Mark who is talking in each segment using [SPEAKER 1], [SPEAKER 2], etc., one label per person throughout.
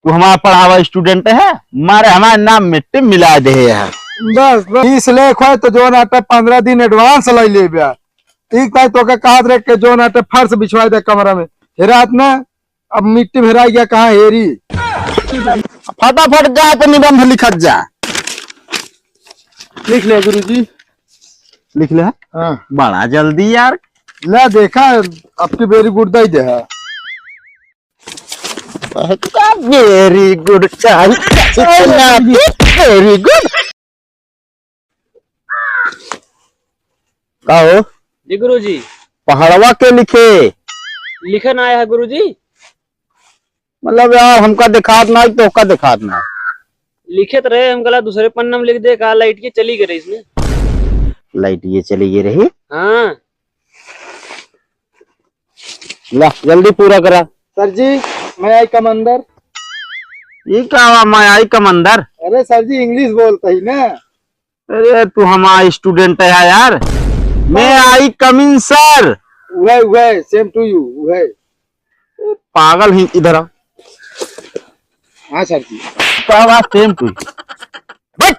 [SPEAKER 1] तू हमारा पढ़ावा स्टूडेंट है, मारे हमारे नाम मिट्टी मिला दे है।
[SPEAKER 2] बस बस 20 लेख है तो जो नाटे 15 दिन एडवांस ले ले बिया। ठीक है तो कहा रे के जो नाटे फर्श बिछवा दे कमरा में हेरात ना। अब मिट्टी भेरा गया कहाँ हेरी।
[SPEAKER 1] फटाफट जा तो निबंध लिखत जा।
[SPEAKER 2] लिख ले गुरुजी।
[SPEAKER 1] लिख ले।
[SPEAKER 2] हाँ
[SPEAKER 1] बड़ा जल्दी यार।
[SPEAKER 2] ला देखा आपकी वेरी गुड दे दे है।
[SPEAKER 1] Very good very good. कहो
[SPEAKER 3] जी गुरुजी।
[SPEAKER 1] पहाड़वा के लिखे
[SPEAKER 3] लिखन आया है गुरुजी।
[SPEAKER 1] मतलब यार हमका दिखात ना तो का दिखात ना
[SPEAKER 3] लिखे तो रहे, हम गला दूसरे पन्ना में लिख दे। कहा लाइट की चली गई इसमें।
[SPEAKER 1] लाइट ये चली गई रही।
[SPEAKER 3] हाँ
[SPEAKER 1] ला जल्दी पूरा करा।
[SPEAKER 2] सर जी मैं आई कम अंदर।
[SPEAKER 1] ये क्या हुआ मैं आई कम अंदर।
[SPEAKER 2] अरे सर जी इंग्लिश बोलता ही ना।
[SPEAKER 1] अरे तू हमारा स्टूडेंट है यार। मैं आई कम इन सर।
[SPEAKER 2] वह सेम टू यू वह।
[SPEAKER 1] पागल ही इधर आ।
[SPEAKER 2] हाँ सर जी।
[SPEAKER 1] क्या बात सेम टू बट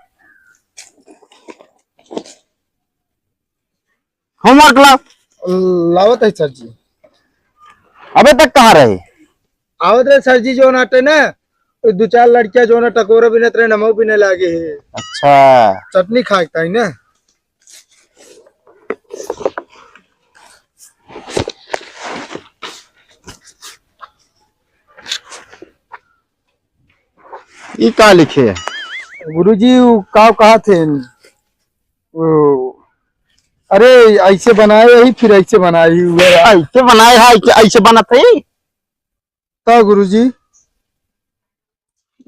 [SPEAKER 1] होमवर्क ला।
[SPEAKER 2] लावत है सर जी।
[SPEAKER 1] अबे तक कहाँ रहे।
[SPEAKER 2] आवत रहे सर जी जो नाटे ना 2-4 लड़कियां जो ना टकोरे भी नहीं नमक भी नहीं लागे है।
[SPEAKER 1] अच्छा
[SPEAKER 2] चटनी खाता है ना।
[SPEAKER 1] ये क्या लिखे है।
[SPEAKER 2] गुरुजी का कहा थे अरे ऐसे बनाए ही फिर ऐसे बनाए ही हुए।
[SPEAKER 1] ऐसे बनाए है ऐसे बना थे।
[SPEAKER 2] तो गुरुजी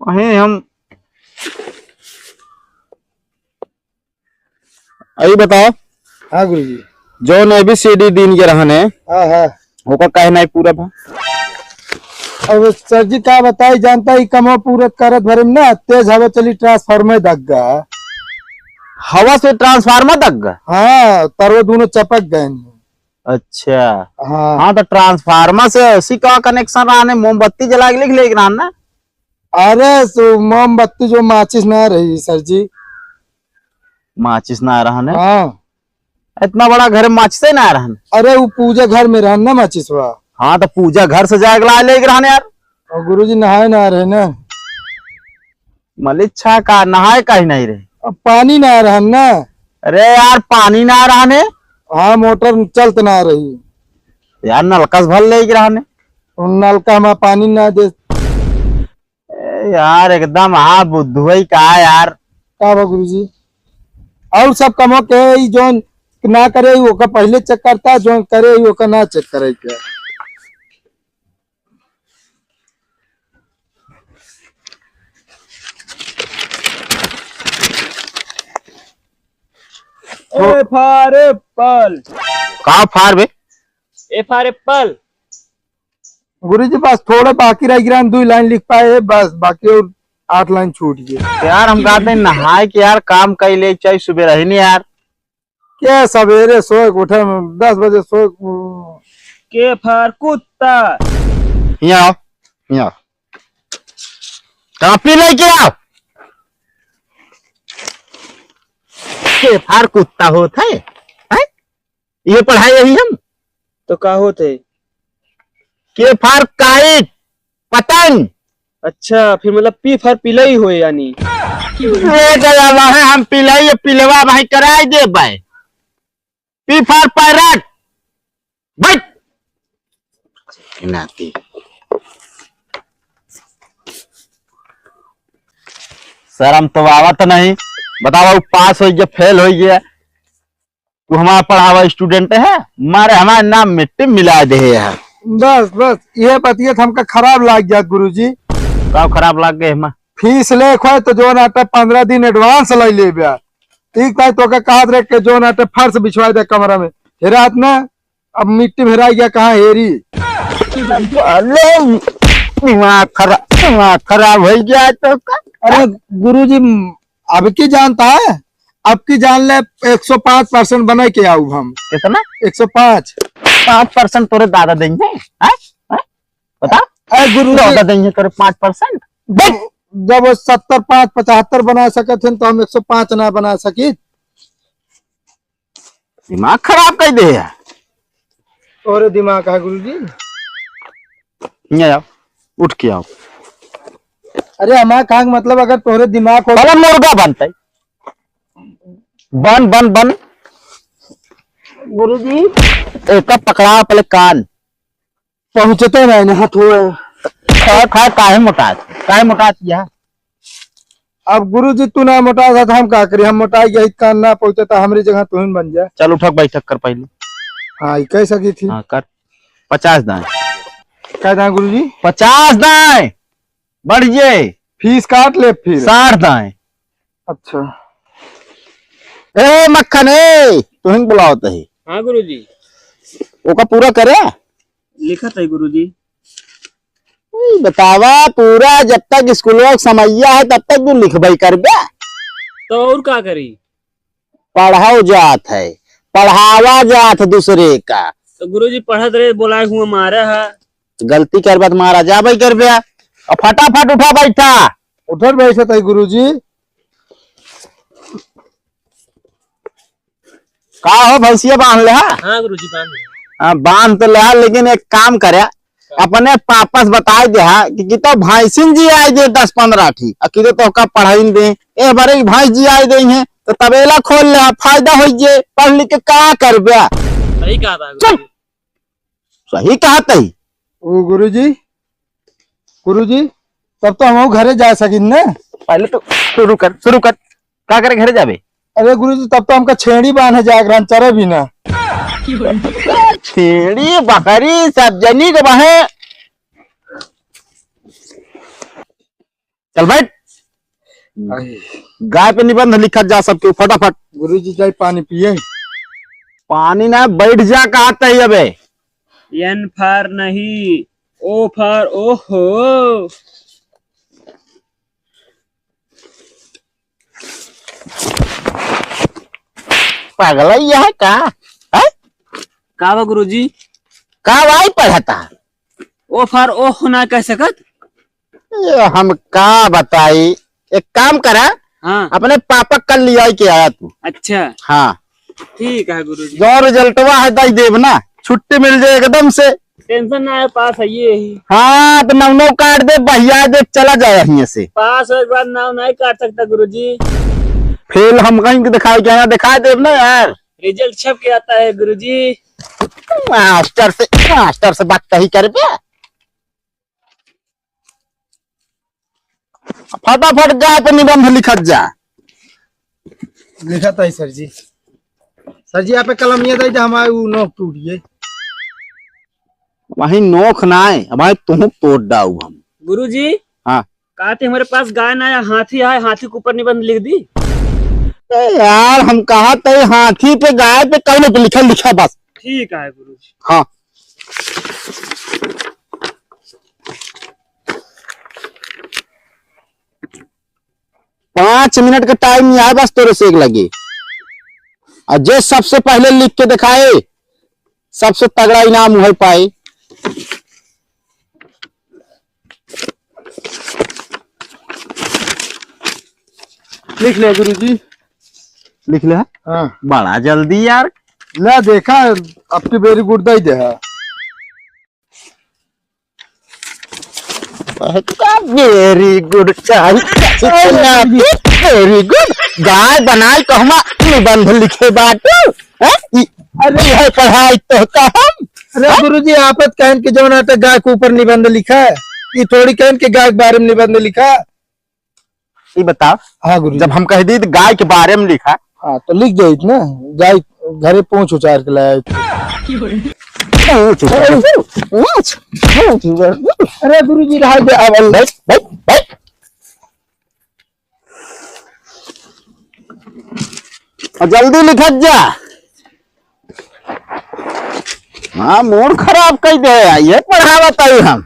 [SPEAKER 1] वही हम अभी बताओ।
[SPEAKER 2] हाँ गुरुजी।
[SPEAKER 1] जो ने भी सीडी दिन के रहने
[SPEAKER 2] हाँ हाँ
[SPEAKER 1] होका कहना है पूरा था।
[SPEAKER 2] अब सर जी क्या बताई जानता ही कमो पूरत करत भरे में ना तेज हवा चली ट्रांसफार्मर दग गया।
[SPEAKER 1] हवा से ट्रांसफार्मर तक गया।
[SPEAKER 2] हाँ तरव दोनों चपक गए।
[SPEAKER 1] अच्छा
[SPEAKER 2] हाँ
[SPEAKER 1] हाँ तो ट्रांसफार्मर से उसी का कनेक्शन रहने मोमबत्ती जला के लिख ले ना।
[SPEAKER 2] अरे मोमबत्ती जो माचिस ना रही सर जी।
[SPEAKER 1] माचिस ना रहने।
[SPEAKER 2] हाँ
[SPEAKER 1] इतना बड़ा घर में माचिस ना रहने।
[SPEAKER 2] अरे वो पूजा घर में रहना माचिस हुआ।
[SPEAKER 1] हाँ तो पूजा घर से जाएगा ले रहने यार।
[SPEAKER 2] और गुरुजी नहाए ना रहे ना।
[SPEAKER 1] मलिच्छा का नहाए का ही नहीं रहे।
[SPEAKER 2] अब पानी ना रहा ना।
[SPEAKER 1] अरे यार पानी ना रहने।
[SPEAKER 2] हाँ मोटर चलत ना रही
[SPEAKER 1] यार नलका से भर ले रहने।
[SPEAKER 2] नलका में पानी ना दे।
[SPEAKER 1] यार एकदम हाँ बुद्धू ही कहा यार।
[SPEAKER 2] का गुरुजी और सब कमो के जो ना करे वो का पहले चेक करता जो करे वो का ना चेक करे क्या।
[SPEAKER 3] For Apple.
[SPEAKER 1] कहा फार बे।
[SPEAKER 3] A for Apple.
[SPEAKER 2] गुरुजी बस थोड़ा बाकी रह गया 2 लाइन लिख पाए बस बाकी और 8 लाइन छूट गई।
[SPEAKER 1] यार हम कहते हैं नहाए के यार काम कई ले चाहिए सुबह रही नहीं यार।
[SPEAKER 2] क्या सवेरे सोए उठे 10 बजे सोए।
[SPEAKER 3] के फॉर कुत्ता।
[SPEAKER 1] यहाँ यहाँ कापी लेके आओ। के फार कुत्ता होता है। ये पढ़ाई यही हम
[SPEAKER 3] तो का होते।
[SPEAKER 1] के फार काइट पतंग।
[SPEAKER 3] अच्छा फिर मतलब पी फॉर पिलई हो यानी।
[SPEAKER 1] हम पिलाई पिलवा भाई कराए दे भाई। पी फार पैरट बट नाती शर्म तो आवत नहीं। बताओ पास हो गया फेल हो गया। तू हमारा पढ़ावा स्टूडेंट है, मारे हमारे नाम मिट्टी मिला दे है।
[SPEAKER 2] बस बस ये बतिया हमका खराब लग गया गुरुजी।
[SPEAKER 1] कब खराब लग गए हम।
[SPEAKER 2] फीस लेख है तो जो नाटे 15 दिन एडवांस ले ले बिया। ठीक है तो कहा रे के जो नाटे फर्श बिछवा दे कमरा में हेरात ना। अब मिट्टी भेरा गया कहाँ हेरी।
[SPEAKER 1] दिमाग खराब हो गया तो का?
[SPEAKER 2] अरे गुरुजी अब की जानता है अब की जान ले 105% बना के आऊ हम।
[SPEAKER 1] कितना
[SPEAKER 2] 105
[SPEAKER 1] 5% तोरे दादा देंगे। बता
[SPEAKER 2] गुरु
[SPEAKER 1] दादा देंगे तोरे 5%।
[SPEAKER 2] जब वो 70 5 75 बना सके थे तो हम 105 ना बना सकी।
[SPEAKER 1] दिमाग खराब कर दे यार।
[SPEAKER 2] और दिमाग है गुरुजी।
[SPEAKER 1] ये आओ, उठ के आओ।
[SPEAKER 2] अरे हमारा कहा मतलब अगर तोहरे दिमाग हो
[SPEAKER 1] बड़ा मुर्गा बनता बन बन बन।
[SPEAKER 2] गुरुजी
[SPEAKER 1] एक पकड़ा पहले कान
[SPEAKER 2] पहुंचते नहीं हाथ हुए।
[SPEAKER 1] खा काहे मोटा किया।
[SPEAKER 2] अब गुरुजी तू ना मोटा था तो हम का करी, हम मोटा गया कान ना पहुंचे तो हमारी जगह तू ही बन जा।
[SPEAKER 1] चल उठक बैठक कर पहले।
[SPEAKER 2] हाँ कह सकी थी।
[SPEAKER 1] हाँ कर 50 दाएं।
[SPEAKER 2] कह दाएं गुरुजी?
[SPEAKER 1] 50 दाएं बढ़िए।
[SPEAKER 2] फीस काट ले फिर।
[SPEAKER 1] 60 दाएं।
[SPEAKER 2] अच्छा
[SPEAKER 1] ए मक्खन ए तू ही बुलाओ तही।
[SPEAKER 3] हाँ गुरुजी।
[SPEAKER 1] ओका पूरा करे।
[SPEAKER 3] लिखा था गुरुजी।
[SPEAKER 1] बतावा पूरा जब तक स्कूल समैया है तब तक तू लिखबई कर बे।
[SPEAKER 3] तो और क्या करी?
[SPEAKER 1] पढ़ाओ जात है, पढ़ावा जात दूसरे का।
[SPEAKER 3] तो गुरुजी पढ़त रहे बोलाए हुआ मारे है।
[SPEAKER 1] गलती कर बात मारा जा भाई कर बे। और फटाफट उठा बैठा।
[SPEAKER 2] उधर बैठे थे गुरुजी।
[SPEAKER 1] का हो भैंसिया बांध ले।
[SPEAKER 3] हाँ गुरुजी बांध।
[SPEAKER 1] बांध तो ले लेकिन एक काम करे अपने पापस बता दे कि तो भैंसिन जी आए दे 10-15 ठी कि तो का पढ़ाई दे ए बारे भैंस जी आए दे हैं तो तबेला खोल ले फायदा हो जे पढ़ लिख के का करबे।
[SPEAKER 3] सही कहा था
[SPEAKER 1] चल सही कहा तही।
[SPEAKER 2] ओ गुरुजी तब तो हम घरे जा सकी न।
[SPEAKER 1] पहले तो शुरू कर का करे घरे जाबे।
[SPEAKER 2] अरे गुरुजी तब तो हमका छेड़ी बांधे जागरण चरे भी ना।
[SPEAKER 1] छेड़ी बकरी सब जनी के बहे। चल बैठ। गाय पे निबंध लिखा जा सबके फटाफट।
[SPEAKER 2] गुरुजी जाए पानी पिए।
[SPEAKER 1] पानी ना बैठ जा कहता है अबे।
[SPEAKER 3] एन फार नहीं ओ फार ओहो।
[SPEAKER 1] पागल है यह का है?
[SPEAKER 3] का बा गुरुजी?
[SPEAKER 1] का वाई पढ़ता
[SPEAKER 3] ओ फार ओह ना कह सकत।
[SPEAKER 1] ये हम का बताई। एक काम करा
[SPEAKER 3] हाँ
[SPEAKER 1] अपने पापा कल लिया के आया तू।
[SPEAKER 3] अच्छा
[SPEAKER 1] हाँ
[SPEAKER 3] ठीक है गुरुजी।
[SPEAKER 1] जो रिजल्टवा है दई देव ना छुट्टी मिल जाए एकदम से।
[SPEAKER 3] टेंशन ना है पास है ये ही।
[SPEAKER 1] हाँ तो नवनो काट दे बहिया दे चला जाए यहीं से।
[SPEAKER 3] पास हो एक बार नाव नहीं काट सकता गुरुजी।
[SPEAKER 1] फेल हम कहीं दिखाई क्या दिखा देव ना यार।
[SPEAKER 3] रिजल्ट छप के आता है गुरुजी।
[SPEAKER 1] मास्टर से बात ही कर बे। फटाफट जा तो निबंध लिखत जा।
[SPEAKER 2] लिखा था सर जी। सर जी आप कलम ये दे हमारे नोक टूट गए।
[SPEAKER 1] वही नोख ना है हमारे तुम तोड़ डाऊ हम।
[SPEAKER 3] गुरुजी
[SPEAKER 1] हाँ
[SPEAKER 3] कहते हमारे पास गाय ना आया हाथी आया हाथी के ऊपर निबंध लिख दी।
[SPEAKER 1] यार हम कहा तो हाथी पे गाय पे कौन पे लिखा बस।
[SPEAKER 3] ठीक है गुरुजी।
[SPEAKER 1] हाँ पांच मिनट का टाइम नहीं आया बस तेरे से एक लगे। और जो सबसे पहले लिख के दिखाए सबसे तगड़ा इनाम हो पाए।
[SPEAKER 2] लिख ले गुरुजी।
[SPEAKER 1] लिख ले।
[SPEAKER 2] हाँ
[SPEAKER 1] बड़ा जल्दी यार।
[SPEAKER 2] ले देखा आपकी वेरी गुड दे दे।
[SPEAKER 1] Very good very good. गाय बनाई कहमा निबंध लिखे बाटू। अरे है पढ़ाई तो कहम।
[SPEAKER 2] अरे गुरुजी आप कहन के जो नाटक गाय के ऊपर निबंध लिखा है ये थोड़ी कहन के गाय के बारे में निबंध लिखा है।
[SPEAKER 1] ये बताओ।
[SPEAKER 2] हाँ गुरुजी
[SPEAKER 1] जब हम कह दी गाय के बारे में लिखा।
[SPEAKER 2] हाँ तो लिख जाइत ना जाए घरे पहुंच उचार के लाए। अरे गुरुजी रहा दे आवल
[SPEAKER 1] बैठ बैठ बैठ। और जल्दी लिखत जा। हाँ मूड खराब कर दे ये पढ़ावत आई हम।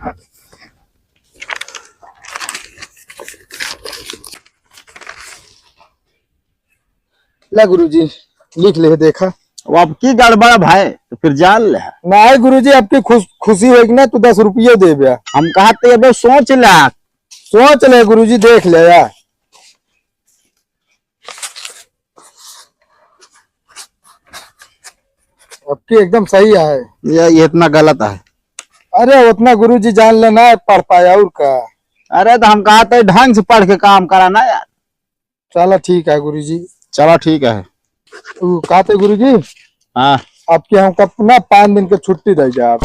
[SPEAKER 2] ला गुरुजी लिख ले देखा।
[SPEAKER 1] अब अब की गड़बड़ भाई तो फिर जान ले।
[SPEAKER 2] नहीं गुरुजी आपकी खुशी होगी ना तो 10 रुपये दे दिया।
[SPEAKER 1] हम कहते अब सोच ला
[SPEAKER 2] सोच ले गुरुजी, देख ले यार। अब की एकदम सही है।
[SPEAKER 1] ये इतना गलत है।
[SPEAKER 2] अरे उतना गुरुजी जान लेना है, पढ़ पाया और का।
[SPEAKER 1] अरे तो हम कहा था ढंग से पढ़ के काम कराना यार।
[SPEAKER 2] चलो ठीक है गुरुजी।
[SPEAKER 1] चलो ठीक है।
[SPEAKER 2] कहा थे गुरुजी,
[SPEAKER 1] हाँ
[SPEAKER 2] आपके हमको ना 5 दिन की छुट्टी दे जाए आप।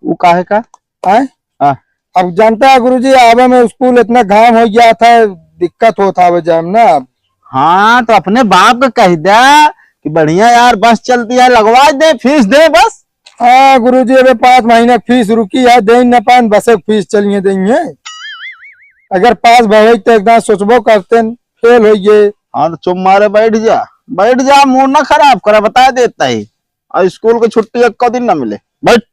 [SPEAKER 1] वो काहे का?
[SPEAKER 2] हैं?
[SPEAKER 1] हाँ
[SPEAKER 2] अब जानता है गुरुजी, आवे में स्कूल इतना घाम हो गया था, दिक्कत होता है जाम ना।
[SPEAKER 1] हाँ तो अपने बाप को कह दे कि बढ़िया यार बस चलती है, लगवा दे, फीस दे बस।
[SPEAKER 2] हाँ गुरुजी, अबे 5 महीने फीस रुकी है, दे न पान बस फीस चलिए देंगे। अगर पास बढ़े तो एकदम सोचबो करते, फेल हो गए।
[SPEAKER 1] हाँ तो चुप मारे बैठ जा, मूड ना खराब करे, बता देता ही। और स्कूल की छुट्टी एक को दिन ना मिले, बैठ।